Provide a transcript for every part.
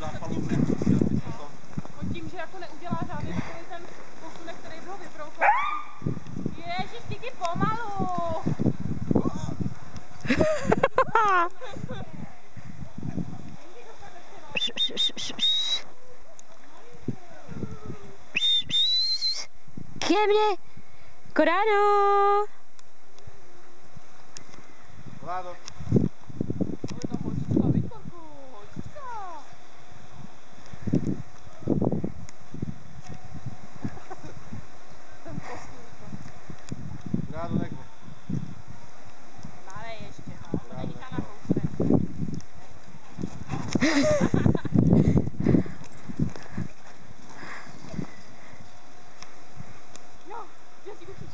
zápalu On tím, že jako neudělá žádný takový ten posunek, který by ho vyprovokoval. Ježiš, ty pomalu! Ke mně! Koráno! Koráno. Ale ta holčička, víš, Korku, holčička. Ten posnílko. Koráno nekdo. Malé ještě, no, to není žádná kousek. Jo, běží, běží.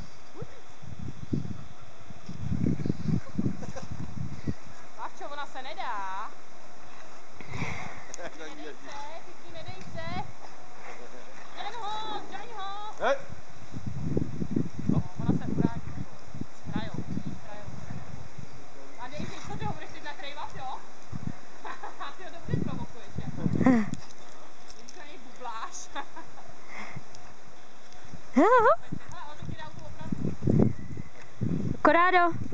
Lavčo, ona se nedá. Nedej se, pěkný, nedej se. Žaň ho. Hej! No, ona se urádí. Hrajou. A dej si, co ty ho budeš teď nakrývat, jo? Ty ho dobře provokuješ, jako. Když na něj bubláš. Koráno!